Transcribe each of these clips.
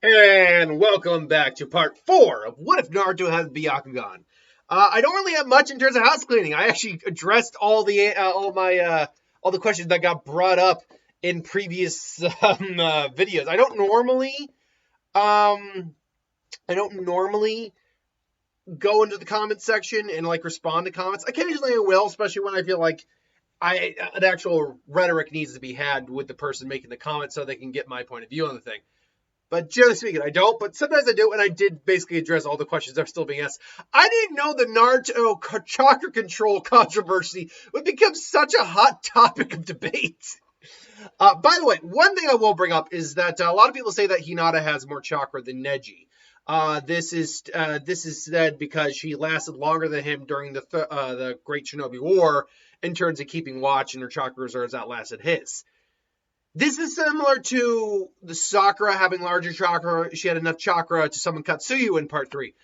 And welcome back to part 4 of What If Naruto Had Byakugan. I don't really have much in terms of house cleaning. I actually addressed all the questions that got brought up in previous videos. Um, I don't normally go into the comment section and like respond to comments. Occasionally I will, especially when I feel like an actual rhetoric needs to be had with the person making the comment so they can get my point of view on the thing. But generally speaking, I don't. But sometimes I do, and I did basically address all the questions that are still being asked. I didn't know the Naruto chakra control controversy would become such a hot topic of debate. By the way, one thing I will bring up is that a lot of people say that Hinata has more chakra than Neji. This is said because she lasted longer than him during the Great Shinobi War in terms of keeping watch, and her chakra reserves outlasted his. This is similar to the Sakura having larger chakra. She had enough chakra to summon Katsuyu in part 3.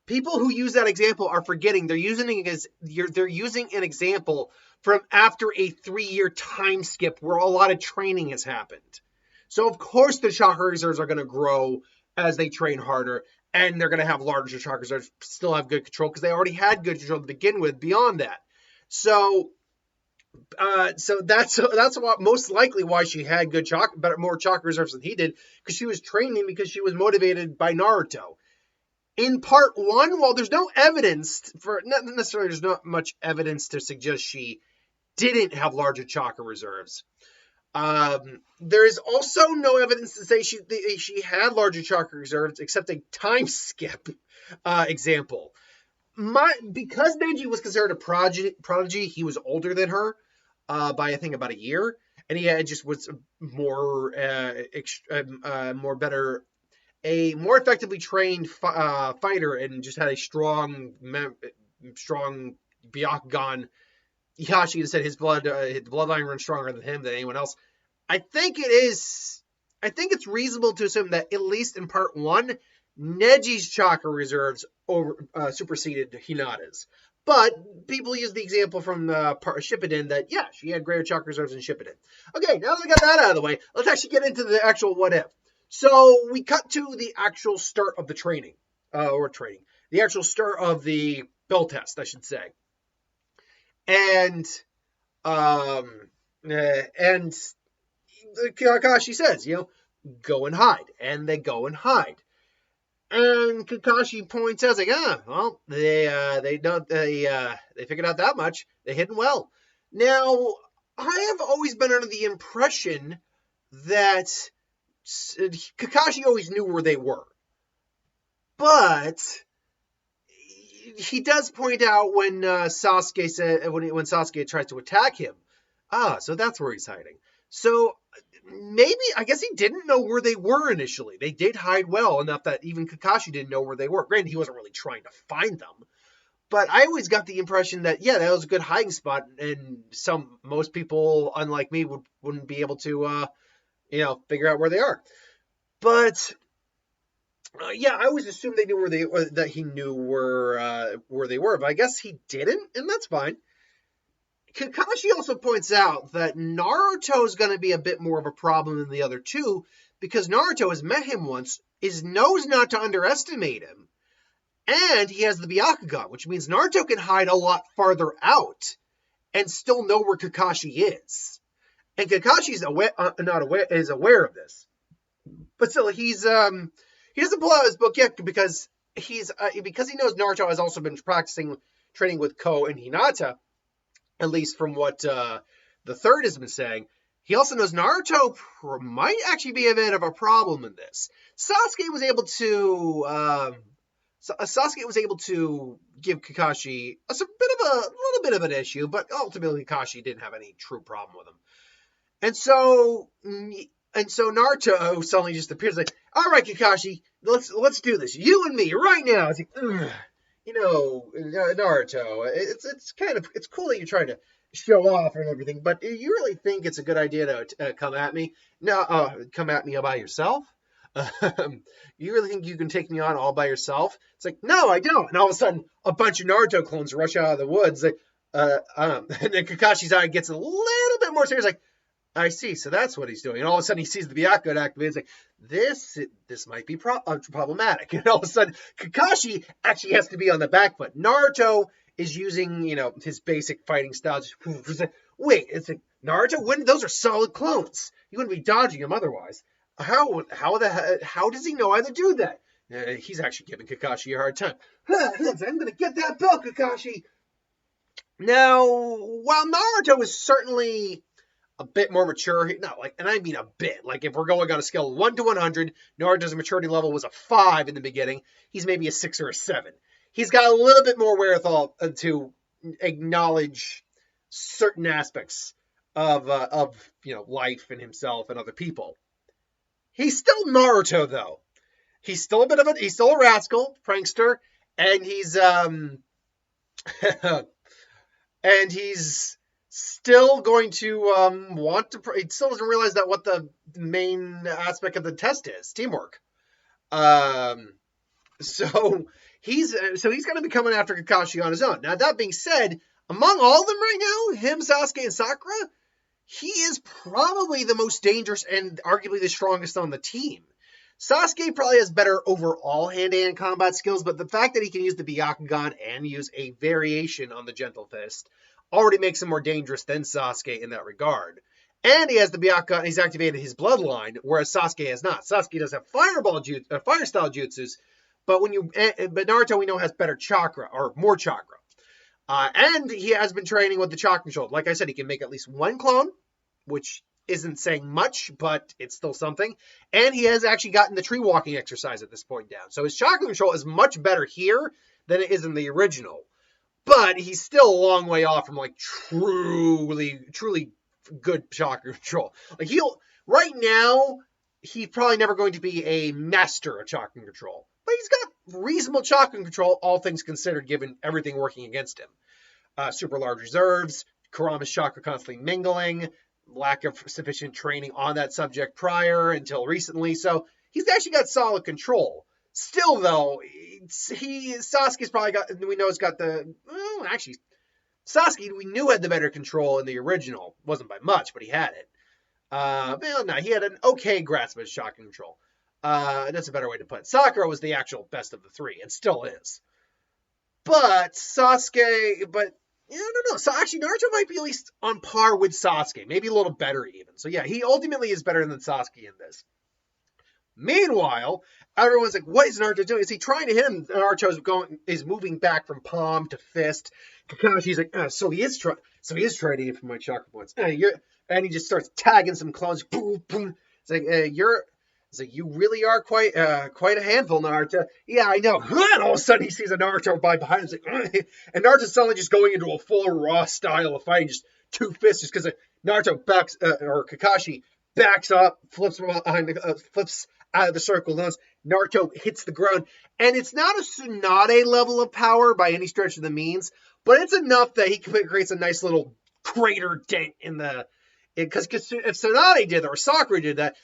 People who use that example are forgetting they're using an example from after a 3-year time skip where a lot of training has happened. So of course the chakra reserves are going to grow as they train harder, and they're going to have larger chakra reserves, still have good control because they already had good control to begin with beyond that. So that's what most likely why she had good more chakra reserves than he did, because she was training because she was motivated by Naruto. In part 1, while there's no evidence there's not much evidence to suggest she didn't have larger chakra reserves. There is also no evidence to say she had larger chakra reserves except a time skip example. Because Neji was considered a prodigy, he was older than her by I think about a year, and he just was more effectively trained fighter, and just had a strong Byakugan. Itachi said his bloodline runs stronger than him than anyone else. I think it's reasonable to assume that at least in part 1, Neji's chakra reserves superseded Hinata's. But people use the example from Shippuden that, yeah, she had greater chakra reserves than Shippuden. Okay, now that we got that out of the way, let's actually get into the actual what if. So we cut to the actual start of the training. The actual start of the bell test, I should say. And Kakashi says, go and hide. And they go and hide. And Kakashi points out, like, they figured out that much. They hidden well. Now, I have always been under the impression that Kakashi always knew where they were. But he does point out when Sasuke tries to attack him. So that's where he's hiding. So maybe, I guess he didn't know where they were initially. They did hide well enough that even Kakashi didn't know where they were. Granted, he wasn't really trying to find them. But I always got the impression that, yeah, that was a good hiding spot, and most people, unlike me, wouldn't be able to, figure out where they are. But yeah, I always assumed they knew that he knew where they were. But I guess he didn't, and that's fine. Kakashi also points out that Naruto is going to be a bit more of a problem than the other two, because Naruto has met him once, knows not to underestimate him, and he has the Byakugan, which means Naruto can hide a lot farther out and still know where Kakashi is. And Kakashi is aware of this, but still he doesn't pull out his book yet because he knows Naruto has also been training with Ko and Hinata. At least from what the third has been saying. He also knows Naruto might actually be a bit of a problem in this. Sasuke was able to give Kakashi a little bit of an issue, but ultimately Kakashi didn't have any true problem with him. And so Naruto suddenly just appears like, all right, Kakashi, let's do this. You and me right now. It's like, Naruto, it's cool that you're trying to show off and everything, but do you really think it's a good idea to come at me? No, come at me all by yourself? You really think you can take me on all by yourself? It's like, no, I don't. And all of a sudden, a bunch of Naruto clones rush out of the woods. And then Kakashi's eye gets a little bit more serious, like, I see. So that's what he's doing. And all of a sudden he sees the Byakugan activate. It's like, this might be problematic. And all of a sudden Kakashi actually has to be on the back foot. Naruto is using, his basic fighting styles. He's like, wait, it's like, Naruto, those are solid clones. You wouldn't be dodging them otherwise. How does he know how to do that? He's actually giving Kakashi a hard time. I'm going to get that belt, Kakashi. Now, while Naruto is certainly a bit more mature, and I mean a bit. Like if we're going on a scale of 1 to 100, Naruto's maturity level was a 5 in the beginning. He's maybe a 6 or a 7. He's got a little bit more wherewithal to acknowledge certain aspects of life and himself and other people. He's still Naruto though. He's still a rascal, prankster, and he's and he's still going to he still doesn't realize that what the main aspect of the test is, teamwork. So he's going to be coming after Kakashi on his own. Now that being said, among all of them right now, him, Sasuke, and Sakura, he is probably the most dangerous and arguably the strongest on the team. Sasuke probably has better overall hand-to-hand combat skills, but the fact that he can use the Byakugan and use a variation on the Gentle Fist already makes him more dangerous than Sasuke in that regard. And he has the Byakugan, he's activated his bloodline, whereas Sasuke has not. Sasuke does have fire-style jutsus, but Naruto we know has better chakra, or more chakra. And he has been training with the chakra control. Like I said, he can make at least one clone, which isn't saying much, but it's still something. And he has actually gotten the tree walking exercise at this point down. So his chakra control is much better here than it is in the original. But he's still a long way off from like truly good chakra control. Like right now, he's probably never going to be a master of chakra control. But he's got reasonable chakra control, all things considered, given everything working against him. Super large reserves, Kurama's chakra constantly mingling, lack of sufficient training on that subject prior until recently. So he's actually got solid control. Still, though, Sasuke's probably Sasuke we knew had the better control in the original. Wasn't by much, but he had it. He had an okay grasp of his chakra control. That's a better way to put it. Sakura was the actual best of the three, and still is. But Sasuke, I don't know. So actually, Naruto might be at least on par with Sasuke. Maybe a little better even. So yeah, he ultimately is better than Sasuke in this. Meanwhile, everyone's like, what is Naruto doing? Is he trying to hit him? Naruto is moving back from palm to fist. Kakashi's like, so he is trying to hit for my chakra points. And he just starts tagging some clones. Boom, boom. It's like, you really are quite a handful, Naruto. Yeah, I know. And all of a sudden, he sees a Naruto behind him. Like, and Naruto's suddenly just going into a full raw style of fighting, just two fists, just because Naruto or Kakashi backs up, flips out of the circle. Naruto hits the ground, and it's not a Tsunade level of power by any stretch of the means, but it's enough that he creates a nice little crater dent in the. Because if Tsunade did that, or Sakura did that,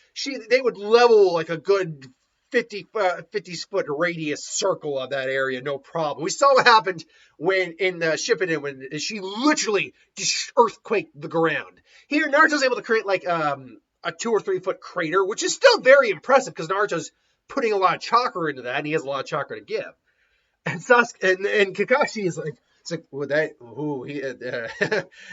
they would level like a good 50-foot radius circle of that area, no problem. We saw what happened when in Shippuden, when she literally just earthquaked the ground. Here, Naruto's able to create like a 2 or 3 foot crater, which is still very impressive because Naruto's putting a lot of chakra into that, and he has a lot of chakra to give. And and Kakashi is like. It's like,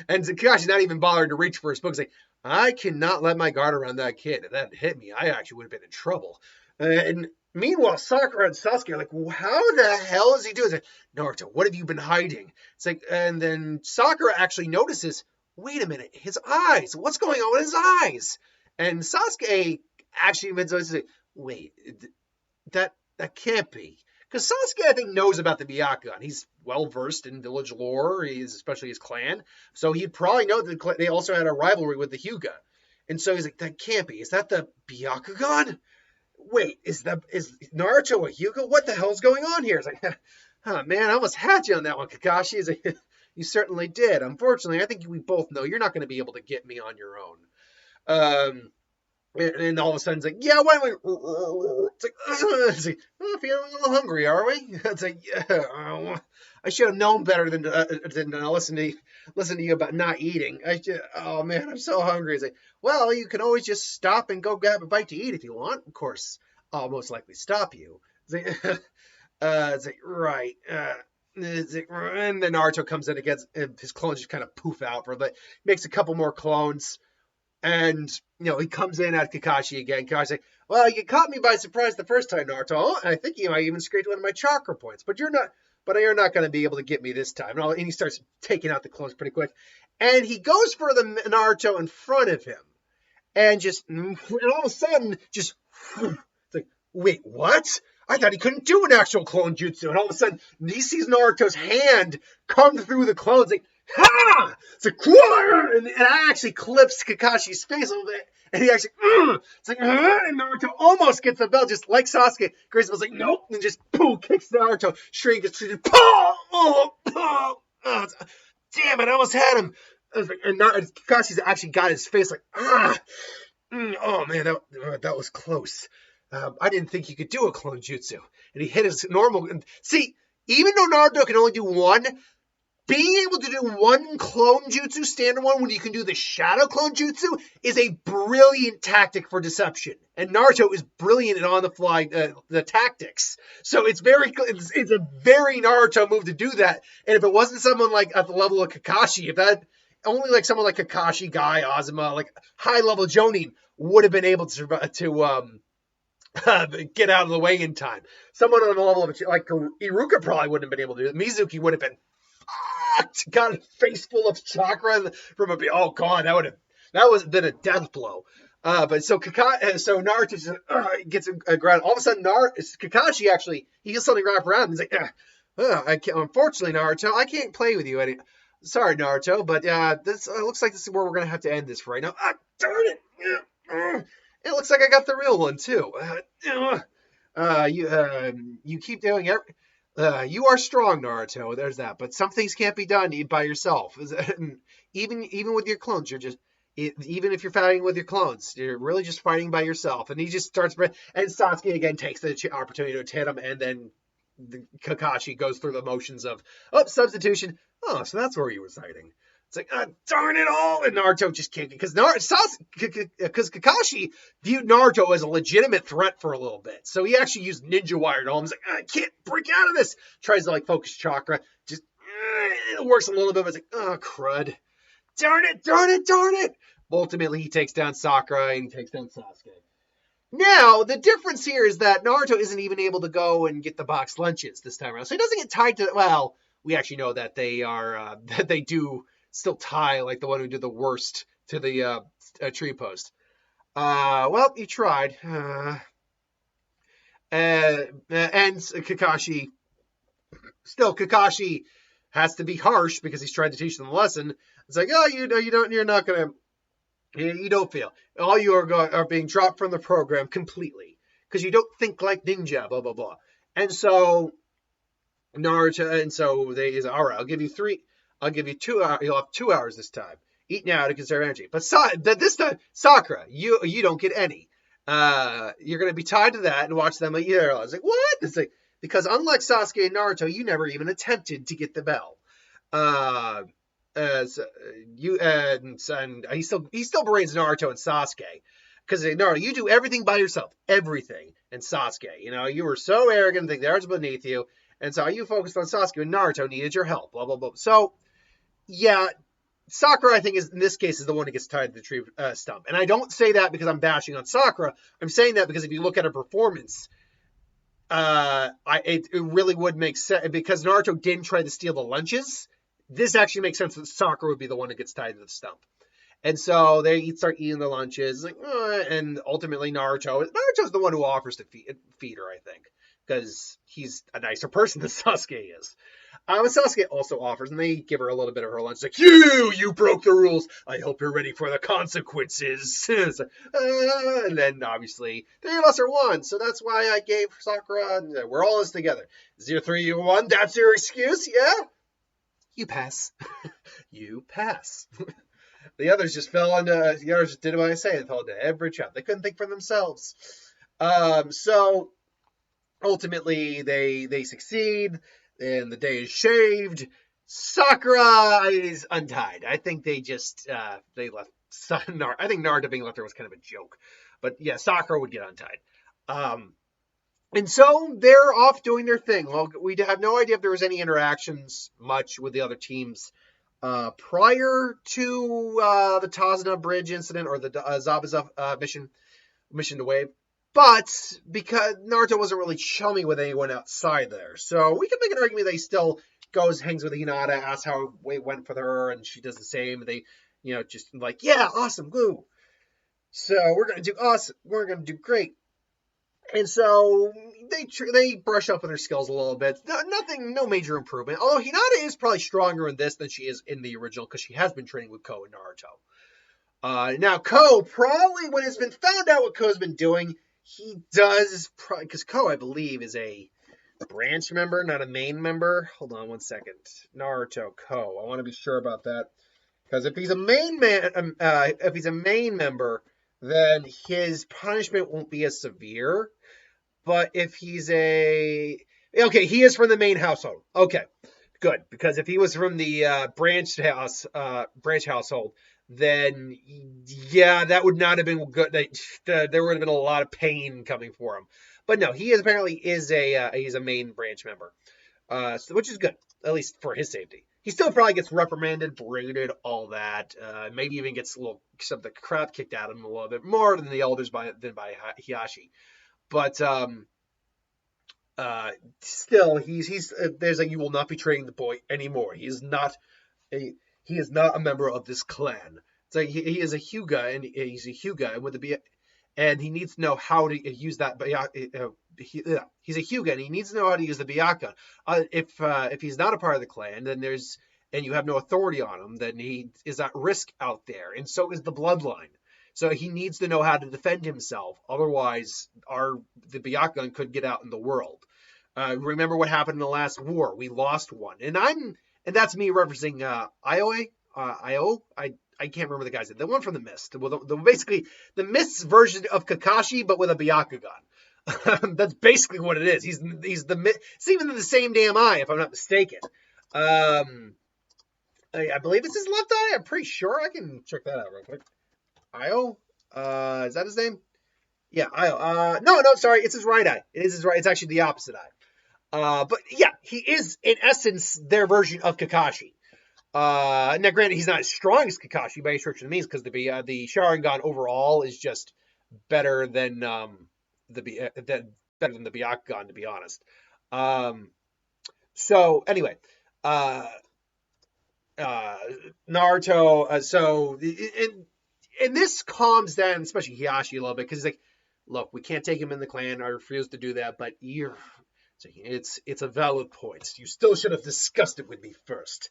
and Kakashi's not even bothered to reach for his book. He's like, I cannot let my guard around that kid. If that hit me, I actually would have been in trouble. And meanwhile, Sakura and Sasuke are like, well, how the hell is he doing this? Naruto, what have you been hiding? It's like, and then Sakura actually notices, wait a minute, his eyes. What's going on with his eyes? And Sasuke actually admits, wait, that can't be. Because Sasuke, I think, knows about the Byakugan. He's well-versed in village lore, especially his clan. So he'd probably know that they also had a rivalry with the Hyuga. And so he's like, that can't be. Is that the Byakugan? Wait, is Naruto a Hyuga? What the hell's going on here? It's like, man, I almost had you on that one, Kakashi. He's like, you certainly did. Unfortunately, I think we both know you're not going to be able to get me on your own. And all of a sudden, it's like, yeah, why don't we... It's like, feeling a little hungry, are we? It's like, yeah, I should have known better than listen to you about not eating. Oh man, I'm so hungry. It's like, well, you can always just stop and go grab a bite to eat if you want. Of course, I'll most likely stop you. It's like right. And then Naruto comes in against his clones just kind of poof out for like makes a couple more clones. And, he comes in at Kakashi again. Kakashi's like, well, you caught me by surprise the first time, Naruto. And I think you might even scraped one of my chakra points. But you're not going to be able to get me this time. And he starts taking out the clones pretty quick. And he goes for the Naruto in front of him. And all of a sudden, it's like, wait, what? I thought he couldn't do an actual clone jutsu. And all of a sudden, he sees Naruto's hand come through the clones. Like, ha! It's like, and it actually clips Kakashi's face a little bit. And he actually, it's like, and Naruto almost gets the belt, just like Sasuke. Grace was like, nope, and just, boom, kicks Naruto. Straight gets treated, damn it, I almost had him. And Kakashi's actually got his face like, oh man, that was close. I didn't think you could do a clone jutsu. And he hit his normal. See, even though Naruto can only do one, being able to do one clone jutsu standard one when you can do the shadow clone jutsu is a brilliant tactic for deception. And Naruto is brilliant at on the fly the tactics. So it's a very Naruto move to do that. And if it wasn't someone like at the level of Kakashi, if that only like someone like Kakashi, Guy, Azuma, like high level Jonin would have been able to get out of the way in time. Someone on the level of like Iruka probably wouldn't have been able to do it. Mizuki would have been got a face full of chakra from oh god, that would have been a death blow. But so Naruto just, gets a ground. All of a sudden, Kakashi actually he gets something wrapped around. He's like, I can't, unfortunately, Naruto, I can't play with you any. Sorry, Naruto, but this looks like this is where we're gonna have to end this for right now. Darn it! It looks like I got the real one too. You keep doing every. You are strong, Naruto. There's that, but some things can't be done by yourself. Even with your clones, even if you're fighting with your clones, you're really just fighting by yourself. And he just starts, and Sasuke again takes the opportunity to hit him, and then Kakashi goes through the motions of substitution. Oh, so that's where he was hiding. It's like, darn it all! And Naruto just can't, because Kakashi viewed Naruto as a legitimate threat for a little bit. So he actually used ninja wire to him. He's like, I can't break out of this. Tries to focus chakra. Just, it works a little bit, but it's like, oh, crud. Darn it. Ultimately, he takes down Sakura and he takes down Sasuke. Now, the difference here is that Naruto isn't even able to go and get the box lunches this time around. So he doesn't get tied to, well, we actually know that they are, that they do still tie like the one who did the worst to the tree post. Well, you tried. And Kakashi has to be harsh because he's trying to teach them a lesson. It's like, oh, you don't feel. All you are being dropped from the program completely because you don't think like ninja, blah, blah, blah. And so Naruto, and so they all right, I'll give you 2 hours. You'll have 2 hours this time. Eat now to conserve energy. But this time, Sakura, you don't get any. You're going to be tied to that and watch them eat their lives. Like, what? It's like, because unlike Sasuke and Naruto, you never even attempted to get the bell. And he still berates Naruto and Sasuke. Because Naruto, you do everything by yourself. Everything. And Sasuke, you were so arrogant, think the art's beneath you. And so you focused on Sasuke and Naruto needed your help, blah, blah, blah. So, yeah, Sakura, I think, in this case, is the one who gets tied to the tree stump. And I don't say that because I'm bashing on Sakura. I'm saying that because if you look at her performance, it really would make sense. Because Naruto didn't try to steal the lunches, this actually makes sense that Sakura would be the one who gets tied to the stump. And so they start eating the lunches. And ultimately, Naruto's the one who offers to feed her, I think. Because he's a nicer person than Sasuke is. Sasuke also offers, and they give her a little bit of her lunch. Like, you broke the rules. I hope you're ready for the consequences. And then, obviously, 3 of us are 1. So that's why I gave Sakura, we're all this together. 0, 3, you 1. That's your excuse, yeah? You pass. You pass. The others just did what I say. They fell into every trap. They couldn't think for themselves. So ultimately, they succeed, and the day is shaved. Sakura is untied. I think they just they left. I think Naruto being left there was kind of a joke, but yeah, Sakura would get untied. Um, and so they're off doing their thing. Well, we have no idea if there was any interactions much with the other teams prior to the Tazuna Bridge incident or the Zabuza mission to Wave. But because Naruto wasn't really chummy with anyone outside there, so we can make an argument that he still goes, hangs with Hinata, asks how it went for her, and she does the same. They, just like, yeah, awesome, glue. So we're gonna do awesome. We're gonna do great. And so they brush up on their skills a little bit. No major improvement. Although Hinata is probably stronger in this than she is in the original because she has been training with Ko and Naruto. Now Ko, probably when it's been found out what Ko's been doing, he does, because Ko, I believe, is a branch member, not a main member. Hold on one second. Naruto, Ko. I want to be sure about that. Because if he's a main member, then his punishment won't be as severe. But if he's he is from the main household. Okay, good. Because if he was from the branch household, then yeah, that would not have been good. There would have been a lot of pain coming for him. But no, he apparently is he's a main branch member, which is good, at least for his safety. He still probably gets reprimanded, berated, all that. Maybe even gets some of the crap kicked out of him a little bit more than the elders by Hiyashi. But still, he's there's you will not be training the boy anymore. He is not a member of this clan. It's like he is a Hyuga, and he's a Hyuga, and he needs to know how to use that. He's a Hyuga, and he needs to know how to use the Byakugan. If he's not a part of the clan, then and you have no authority on him, then he is at risk out there, and so is the bloodline. So he needs to know how to defend himself. Otherwise, the Byakugan could get out in the world. Remember what happened in the last war? We lost one, and that's me referencing Io. I can't remember the guy's name. The one from the Mist. Basically the Mist's version of Kakashi, but with a Byakugan. That's basically what it is. He's the Mist. It's even in the same damn eye, if I'm not mistaken. I believe it's his left eye. I'm pretty sure. I can check that out real quick. Io? Is that his name? Yeah, Io. No, sorry. It's his right eye. It is his right. It's actually the opposite eye. But yeah, he is in essence their version of Kakashi. Now granted, he's not as strong as Kakashi by any stretch of the means because the Sharingan overall is just better than the Byakugan, to be honest. So anyway, Naruto. And this calms down, especially Hiyashi a little bit, because he's like, look, we can't take him in the clan. I refuse to do that, but it's a valid point. You still should have discussed it with me first.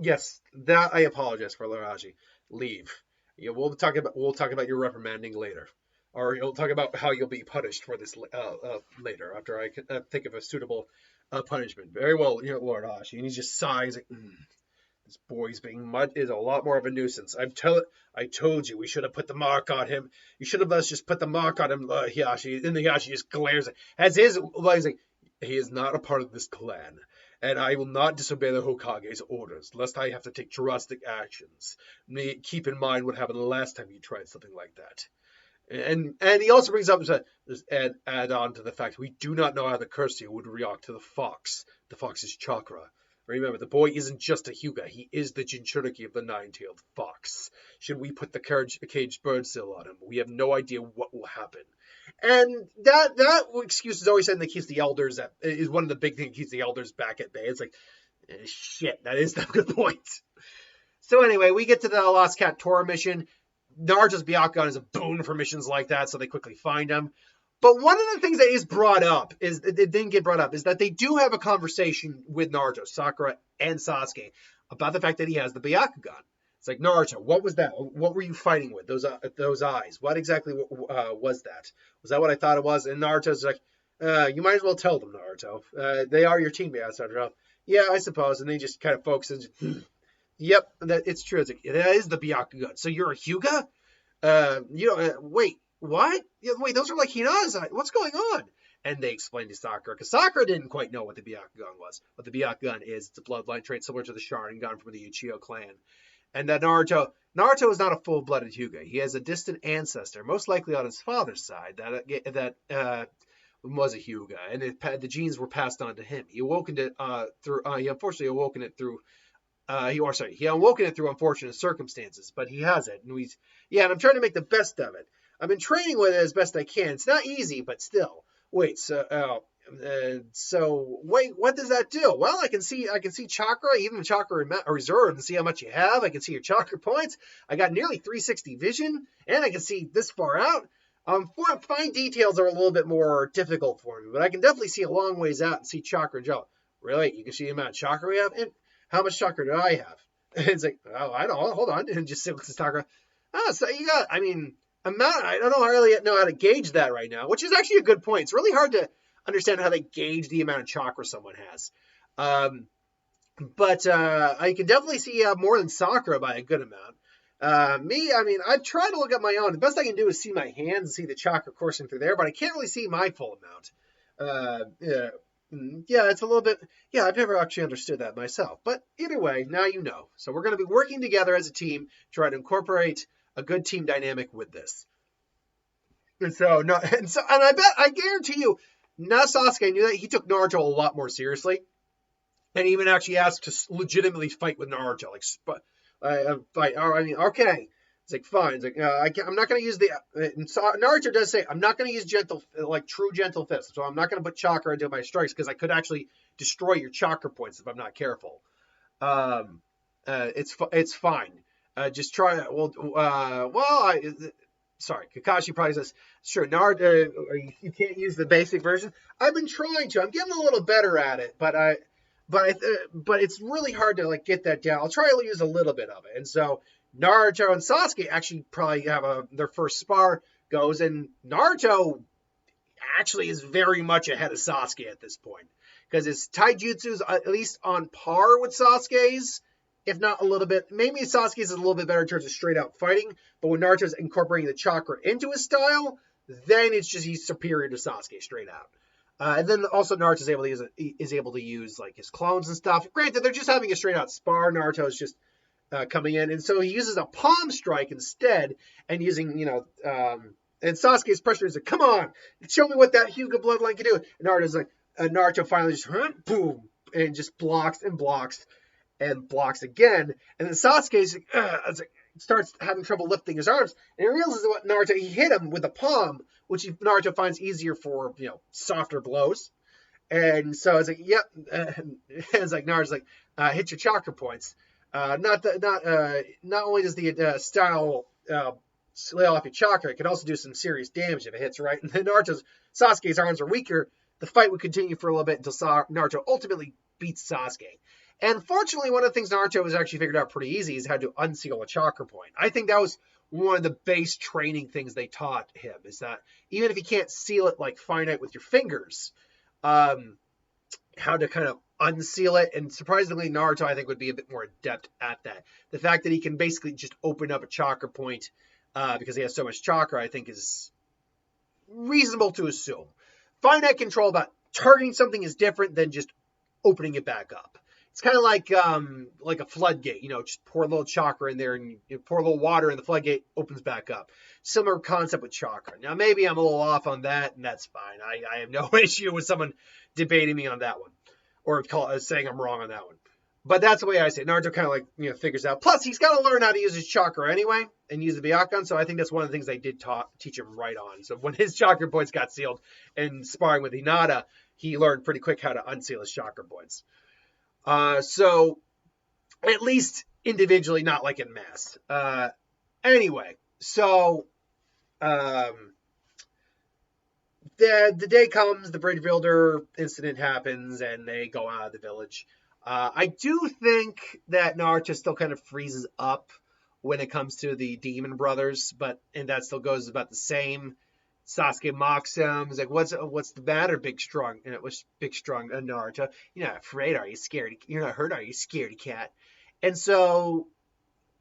Yes, that I apologize for, Laraji. Leave. Yeah, we'll talk about your reprimanding later, or you'll talk about how you'll be punished for this later after I think of a suitable punishment. Very well, Lord Hashi. And he just sighs like, this boy's being mud is a lot more of a nuisance. I told you we should have put the mark on him. You should have just put the mark on him, Hiyashi. And the Hiyashi just glares as he's like, he is not a part of this clan. And I will not disobey the Hokage's orders, lest I have to take drastic actions. Keep in mind what happened the last time you tried something like that. And he also brings up and add on to the fact we do not know how the Cursor would react to the fox. The fox's chakra. Remember, the boy isn't just a Hyuga. He is the Jinchuriki of the nine-tailed fox. Should we put the caged bird still on him? We have no idea what will happen. And that excuse is always something that keeps the elders is one of the big things that keeps the elders back at bay. It's like, shit, that is a good point. So anyway, we get to the Lost Cat Tora mission. Naruto's Byakugan is a boon for missions like that, so they quickly find him. But one of the things that is brought up is that they do have a conversation with Naruto, Sakura, and Sasuke about the fact that he has the Byakugan. It's like, Naruto, what was that? What were you fighting with? Those eyes. What exactly was that? Was that what I thought it was? And Naruto's like, you might as well tell them, Naruto. They are your teammates, Naruto. Yeah, I suppose. And they just kind of focus and yep, it's true. It's like, that is the Byakugan. So you're a Hyuga? Wait. What? Wait, those are like Hinata's eyes. What's going on? And they explain to Sakura, because Sakura didn't quite know what the Byakugan was. What the Byakugan is, it's a bloodline trait similar to the Sharingan from the Uchiha clan. And that Naruto is not a full-blooded Hyuga. He has a distant ancestor, most likely on his father's side, that was a Hyuga, and the genes were passed on to him. He awoken it he unfortunately awoken it through. He awoken it through unfortunate circumstances, but he has it, and and I'm trying to make the best of it. I've been training with it as best I can. It's not easy, but still. Wait, so what does that do? Well, I can see chakra, even chakra reserve, and see how much you have. I can see your chakra points. I got nearly 360 vision, and I can see this far out. Fine details are a little bit more difficult for me, but I can definitely see a long ways out and see chakra and gel. Really? You can see the amount of chakra we have? And how much chakra do I have? And it's like, oh, I don't know. Hold on. And just looks at chakra. So you got, amount. I don't really know how to gauge that right now, which is actually a good point. It's really hard to understand how they gauge the amount of chakra someone has. But I can definitely see more than Sakura by a good amount. I've tried to look at my own. The best I can do is see my hands and see the chakra coursing through there, but I can't really see my full amount. It's a little bit, I've never actually understood that myself. But either way, now you know. So we're going to be working together as a team to try to incorporate a good team dynamic with this. And I guarantee you, now Sasuke knew that he took Naruto a lot more seriously, and even actually asked to legitimately fight with Naruto, fight. Okay. It's like, fine. It's like, I'm not going to use Naruto does say, I'm not going to use true gentle fists. So I'm not going to put chakra into my strikes because I could actually destroy your chakra points if I'm not careful. It's fine. Just try it. Sorry, Kakashi probably says, sure, Naruto, you can't use the basic version. I've been trying to. I'm getting a little better at it, but it's really hard to get that down. I'll try to use a little bit of it. And so Naruto and Sasuke actually probably have their first spar goes, and Naruto actually is very much ahead of Sasuke at this point because his taijutsu is at least on par with Sasuke's, if not a little bit. Maybe Sasuke's is a little bit better in terms of straight out fighting, but when Naruto's incorporating the chakra into his style, then it's just he's superior to Sasuke straight out. And then also Naruto is able to use his clones and stuff. Granted, they're just having a straight out spar. Naruto's just coming in, and so he uses a palm strike instead, and using and Sasuke's pressure is like, come on, show me what that Hyuga bloodline can do. And Naruto finally just boom, and just blocks and blocks and blocks again, and then Sasuke's starts having trouble lifting his arms, and he realizes what he hit him with a palm, which Naruto finds easier for softer blows, and so it's like, yep, it's like Naruto's like, hit your chakra points. Not only does the style lay off your chakra, it can also do some serious damage if it hits right. And then Sasuke's arms are weaker. The fight would continue for a little bit until Naruto ultimately beats Sasuke. And fortunately, one of the things Naruto has actually figured out pretty easy is how to unseal a chakra point. I think that was one of the base training things they taught him, is that even if you can't seal it finite with your fingers, how to kind of unseal it. And surprisingly, Naruto, I think, would be a bit more adept at that. The fact that he can basically just open up a chakra point because he has so much chakra, I think, is reasonable to assume. Finite control about targeting something is different than just opening it back up. It's kind of like a floodgate, just pour a little chakra in there and you pour a little water and the floodgate opens back up. Similar concept with chakra. Now, maybe I'm a little off on that, and that's fine. I have no issue with someone debating me on that one or saying I'm wrong on that one. But that's the way I say it. Naruto kind of figures out. Plus, he's got to learn how to use his chakra anyway and use the Byakugan. So I think that's one of the things they did teach him right on. So when his chakra points got sealed and sparring with Hinata, he learned pretty quick how to unseal his chakra points. So at least individually, not in mass. Anyway, so the day comes, the bridge builder incident happens, and they go out of the village. I do think that Naruto still kind of freezes up when it comes to the demon brothers, and that still goes about the same. Sasuke mocks him. He's like, what's the matter, big strong? And it was big strong Naruto. You're not afraid, are you? Scared? You're not hurt, are you? Scaredy cat. And so,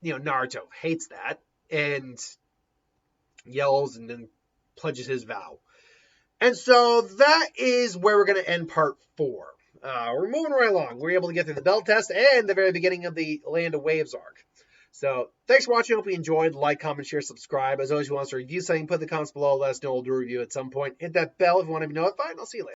Naruto hates that and yells and then pledges his vow. And so that is where we're going to end part 4. We're moving right along. We're able to get through the belt test and the very beginning of the Land of Waves arc. So thanks for watching. Hope you enjoyed. Like, comment, share, subscribe. As always, if you want us to review something, put in the comments below. Let us know. We'll do a review at some point. Hit that bell if you want to be notified. And I'll see you later.